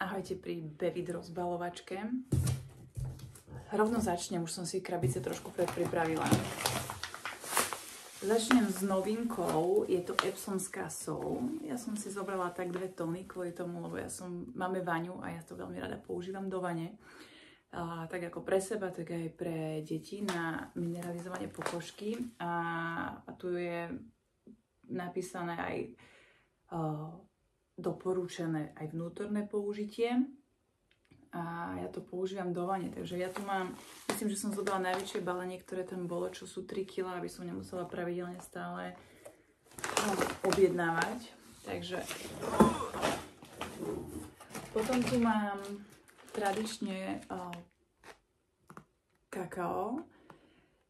Ahojte pri Bevid rozbalovačke. Rovno začnem, už som si krabice trošku predpripravila. Začnem s novinkou, je to Epsom s krasou. Ja som si zobrala tak 2 tony kvôli tomu, lebo máme vaňu a ja to veľmi rada používam do vane. Tak ako pre seba, tak aj pre deti na mineralizovanie pokožky. A tu je napísané aj doporučené aj vnútorné použitie a ja to používam do vane, takže ja tu mám, myslím, že som zobrala najväčšie balenie, ktoré tam bolo, čo sú 3 kg, aby som nemusela pravidelne stále objednávať, takže potom tu mám tradične kakao.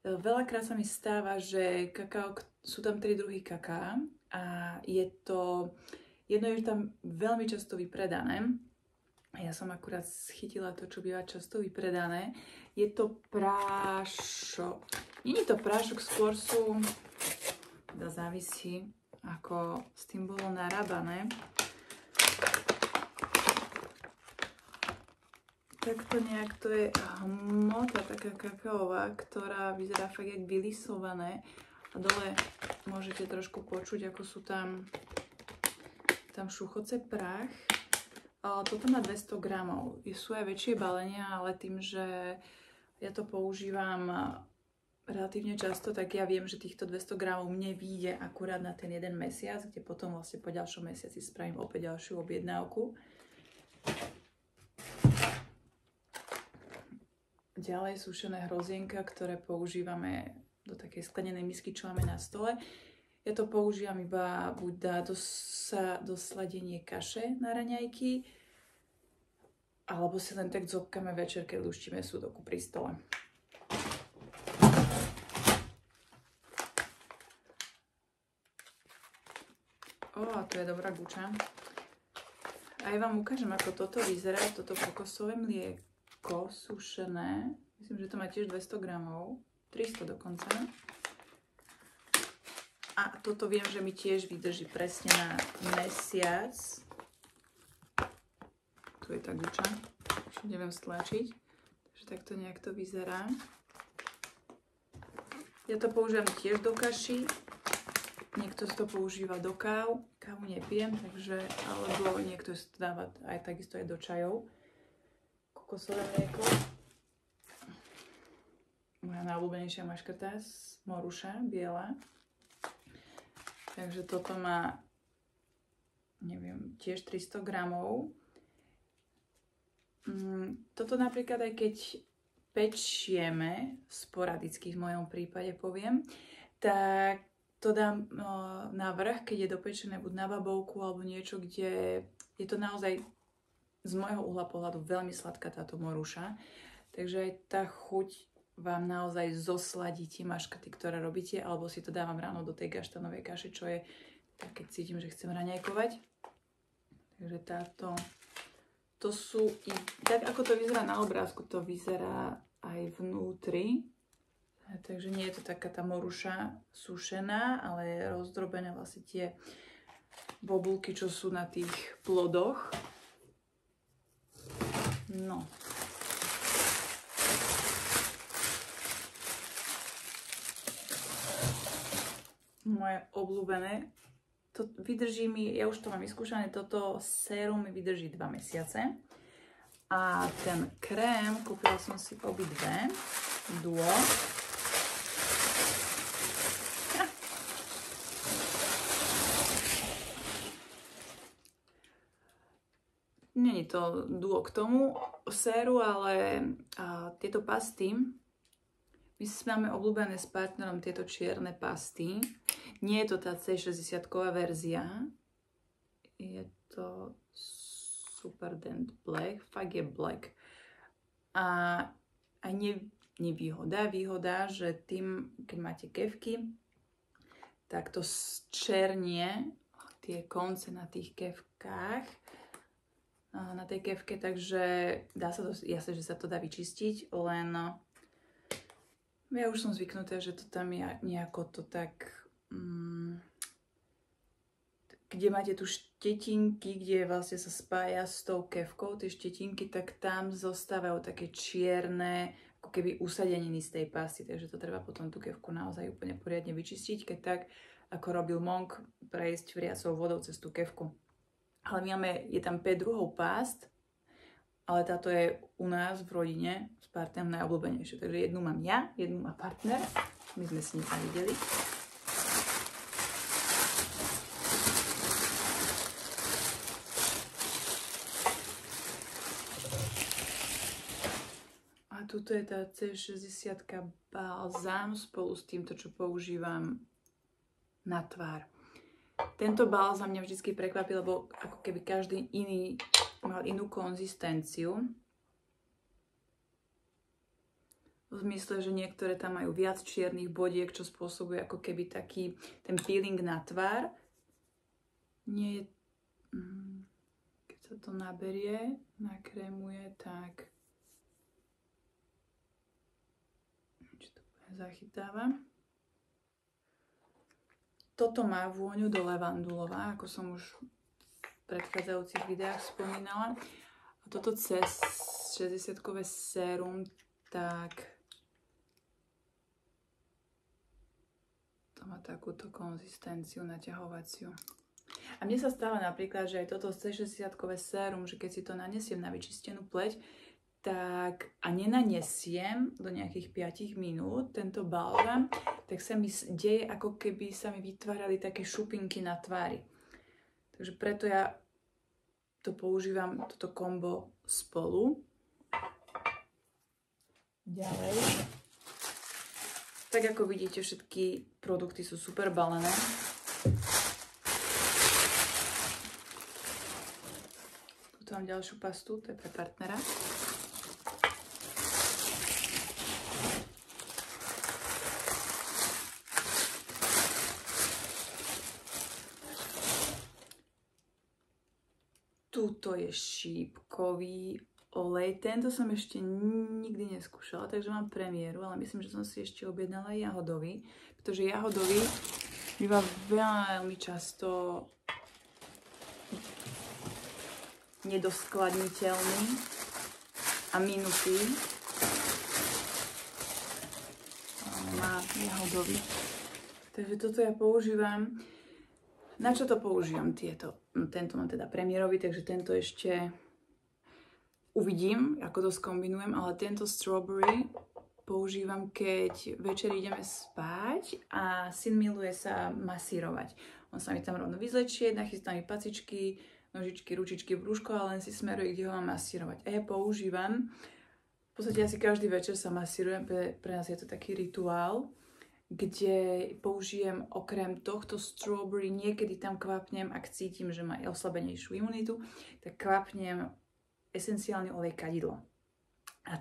Veľakrát sa mi stáva, že kakao, sú tam 3 druhy kaká a jedno je tam veľmi často vypredané. Ja som akurát schytila to, čo býva často vypredané. Je to prášok. Nie je to prášok, skôr sú, teda závisí, ako s tým bolo narábané. Takto nejak to je hmota taká kakaová, ktorá vyzerá fakt jak vylisované. A dole môžete trošku počuť, ako sú tam šuchoce prach. Toto má 200 gramov. Sú aj väčšie balenia, ale tým, že ja to používam relatívne často, tak ja viem, že týchto 200 gramov mne vyjde akurát na ten 1 mesiac, kde potom vlastne po ďalšom mesiaci spravím opäť ďalšiu objednávku. Ďalej sušené hrozienka, ktoré používame do takej sklenenej misky, čo máme na stole. Ja to používam iba buď do sladenie kaše na raňajky, alebo si len tak zobkáme večer, keď luštíme sudoku pri stole. To je dobrá guča. A ja vám ukážem, ako toto vyzerá, toto kokosové mlieko sušené. Myslím, že to má tiež 200 gramov, 300 dokonca. A toto viem, že mi tiež vydrží presne na mesiac. Tu je tá guča. Ešte neviem stlačiť. Takže takto nejak to vyzerá. Ja to používam tiež do kaši. Niekto to používa do káv. Kávu nepijem, takže, alebo niekto si to dáva aj takisto aj do čajov. Kokosové mlieko. Moja najobľúbenejšia maškrta z Moruša, biela. Takže toto má, neviem, tiež 300 gramov. Toto napríklad aj keď pečieme, sporadicky v mojom prípade poviem, tak to dám na vrch, keď je dopečené buď na babovku alebo niečo, kde je to naozaj z môjho uhla pohľadu veľmi sladká táto moruša. Takže aj tá chuť vám naozaj zosladí tie maškrty, ktoré robíte, alebo si to dávam ráno do tej gaštanovej kaše, čo je tak, keď cítim, že chcem raňajkovať. Takže to sú, tak ako to vyzerá na obrázku, to vyzerá aj vnútri. Takže nie je to taká tá moruša sušená, ale je rozdrobené vlastne tie bobulky, čo sú na tých plodoch. No. Moje obľúbené. To vydrží mi, ja už to mám vyskúšané, toto sérum mi vydrží 2 mesiace. A ten krém, kúpila som si obidve, duo. Není to duo k tomu séru, ale tieto pasty, my si máme obľúbené s partnerom tieto čierne pasty. Nie je to tá C60-ková verzia. Je to Super Dent Black. Fakt je black. A aj nevýhoda. Výhoda, že tým, keď máte kefky, tak to zčernie tie konce na tých kefkách. Na tej kefke, takže dá sa to, jasne, že sa to dá vyčistiť, len ja už som zvyknutá, že to tam je nejako to tak kde máte tu štetinky, kde vlastne sa spája s tou kefkou, tie štetinky, tak tam zostávajú také čierne, ako keby usadeniny z tej pasty, takže to treba potom tú kefku naozaj úplne poriadne vyčistiť, keď tak, ako robil Monk, prejsť vriacou vodou cez tú kefku. Ale je tam 5 druhov pást, ale táto je u nás v rodine s partnerom najobľúbenejšia. Takže jednu mám ja, jednu má partner, my sme si nič nevideli. Tuto je tá C60 balzám spolu s týmto, čo používam na tvár. Tento balzám mňa vždy prekvapil, lebo ako keby každý iný mal inú konzistenciu. V zmysle, že niektoré tam majú viac čiernych bodiek, čo spôsobuje ako keby taký ten peeling na tvár. Nie je... Keď sa to naberie, nakrémuje, tak... zachytáva. Toto má vôňu do levandulová, ako som už v predchádzajúcich videách spomínala. A toto cez 60-kové sérum, tak to má takúto konzistenciu naťahovaciu. A mne sa stáva napríklad, že aj toto 60-kové sérum, že keď si to nanesiem na vyčistenú pleť, tak a nenanesiem do nejakých 5 minút tento balzám, tak sa mi deje, ako keby sa mi vytvárali také šupinky na tvári. Takže preto ja to používam, toto kombo spolu. Ďalej. Tak ako vidíte, všetky produkty sú super balené. Tu mám ďalšiu pastu, to je pre partnera. Tuto je šípkový olej. Tento som ešte nikdy neskúšala, takže mám premiéru, ale myslím, že som si ešte objednala jahodový, pretože jahodový býva veľmi často nedoskladniteľný a minutý. Má jahodový. Takže toto ja používam. Na čo to používam tieto? Tento mám teda premiérový, takže tento ešte uvidím, ako to skombinujem, ale tento strawberry používam, keď večer ideme spať a syn miluje sa masírovať. On sa mi tam rovno vyzlečie, nachystá mi pacičky, nožičky, ručičky, brúško a len si smeruje, kde ho mám masírovať. A ja používam, v podstate asi každý večer sa masírujem, pre nás je to taký rituál, kde použijem okrem tohto strawberry, niekedy tam kvapnem, ak cítim, že má oslabenejšiu imunitu, tak kvapnem esenciálny olej kadidlo. A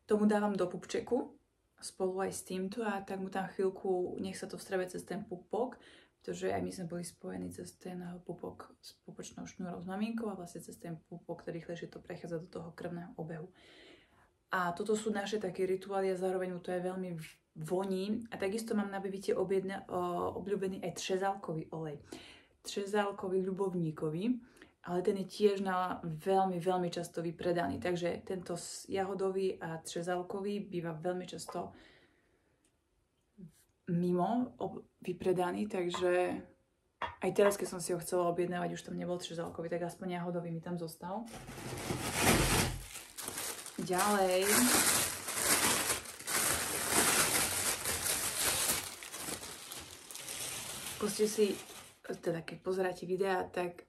tomu dávam do pupčeku, spolu aj s týmto, a tak mu tam chvíľku, nech sa to vstrebe cez ten pupok, pretože aj my sme boli spojení cez ten pupok s pupočnou šnúrou s maminkou a vlastne cez ten pupok, ktorý rýchlejšie to prechádza do toho krvného obehu. A toto sú naše také rituály a zároveň mu to je veľmi voní. A takisto mám na Bevite obľúbený aj třezálkový olej. Třezálkový ľubovníkový, ale ten je tiež veľmi, veľmi často vypredaný. Takže tento jahodový a třezálkový býva veľmi často mimo vypredaný, takže aj teraz, keď som si ho chcela objednávať, už tam nebol třezálkový, tak aspoň jahodový mi tam zostal. Ďalej. Skúste si, teda keď pozeráte videá, tak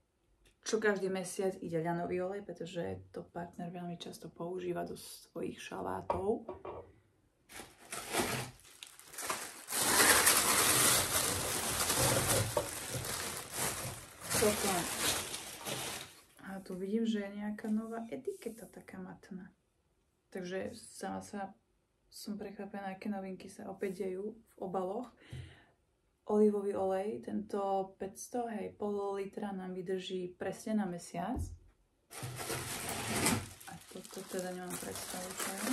čo každý mesiac ide ľanový olej, pretože to partner veľmi často používa do svojich šalátov. Toto. A tu vidím, že je nejaká nová etiketa taká matná. Takže sama som prekvapená, aké novinky sa opäť dejú v obaloch. Olivový olej, tento 500, pol litra nám vydrží presne na mesiac. A toto teda nemám predstavu, čo je.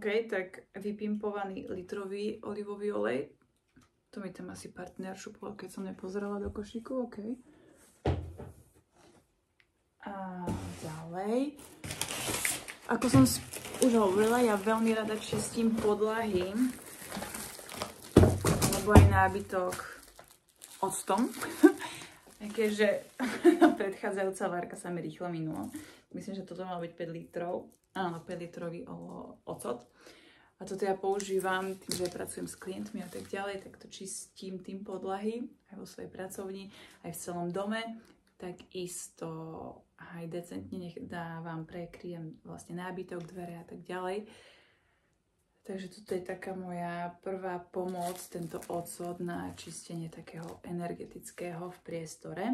OK, tak vypimpovaný litrový olivový olej. To mi tam asi partner šupoval, keď som nepozerala do košíku, OK. A ďalej. Ako som už hovorila, ja veľmi rada čistím podlahy, alebo aj nábytok octom. Keďže predchádzajúca várka sa mi rýchlo minula. Myslím, že toto má byť 5 litrov. Áno, 5 litrový ocot. A toto ja používam tým, že pracujem s klientmi a tak ďalej, tak to čistím tým podlahy aj vo svojej pracovni, aj v celom dome. Takisto aj decentne dávam, prekryjem vlastne nábytok, dvere a tak ďalej. Takže toto je taká moja prvá pomoc, tento ocot na čistenie takého energetického v priestore.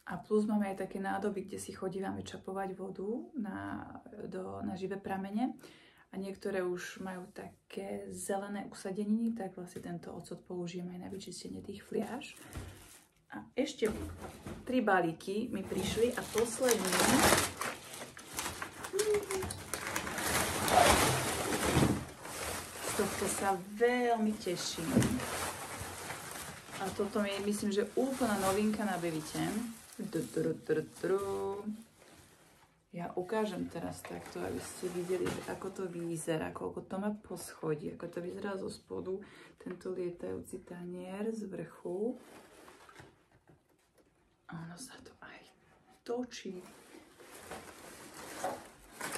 A plus máme aj také nádoby, kde si chodívame čapovať vodu na živé pramene. A niektoré už majú také zelené usadeniny, tak vlastne tento ocot použijem aj na vyčistenie tých fliaž. A ešte 3 balíky mi prišli a posledný z tohto sa veľmi teším. A toto je, myslím, že úplná novinka na Bevite. Ja ukážem teraz takto, aby ste videli, ako to vyzerá, koľko to má po schodí, ako to vyzerá zo spodu, tento lietajúci tanier z vrchu. A ono sa to aj točí.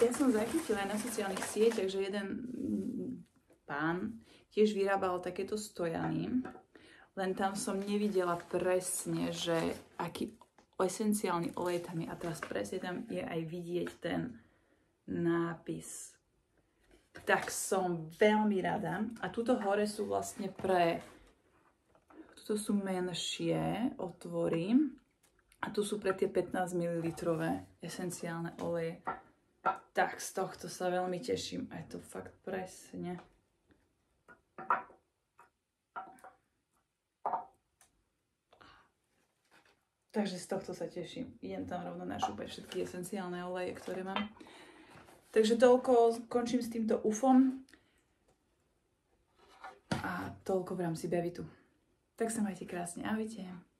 Ja som zachytila aj na sociálnych sieťach, že jeden pán tiež vyrábal takéto stojany, len tam som nevidela presne, že aký esenciálny olej tam je. A teraz presne tam je aj vidieť ten nápis. Tak som veľmi rada. A tuto hore sú vlastne tuto sú menšie otvory. A tu sú pre tie 15 ml esenciálne oleje. Tak z tohto sa veľmi teším. A je to fakt presne. Takže z tohto sa teším. Idem tam rovno našúpať všetky esenciálne oleje, ktoré mám. Takže toľko, končím s týmto UFom. A toľko v rámci Bevitu. Tak sa majte krásne. Ahojte.